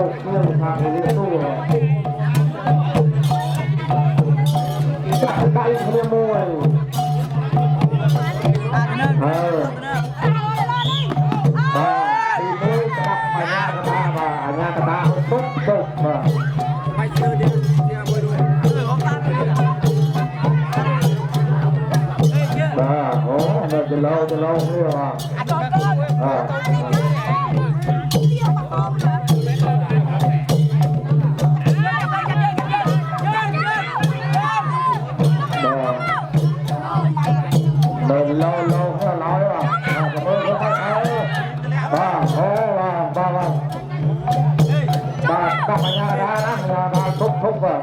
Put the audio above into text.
nhưng thằng này liên tục chạy bay cái môi thì mới đặt mà nhà người ta và nhà người ta tốt tốt mà từ lâu nữa à đời lâu nó nói mà các bạn nhà đã thúc vào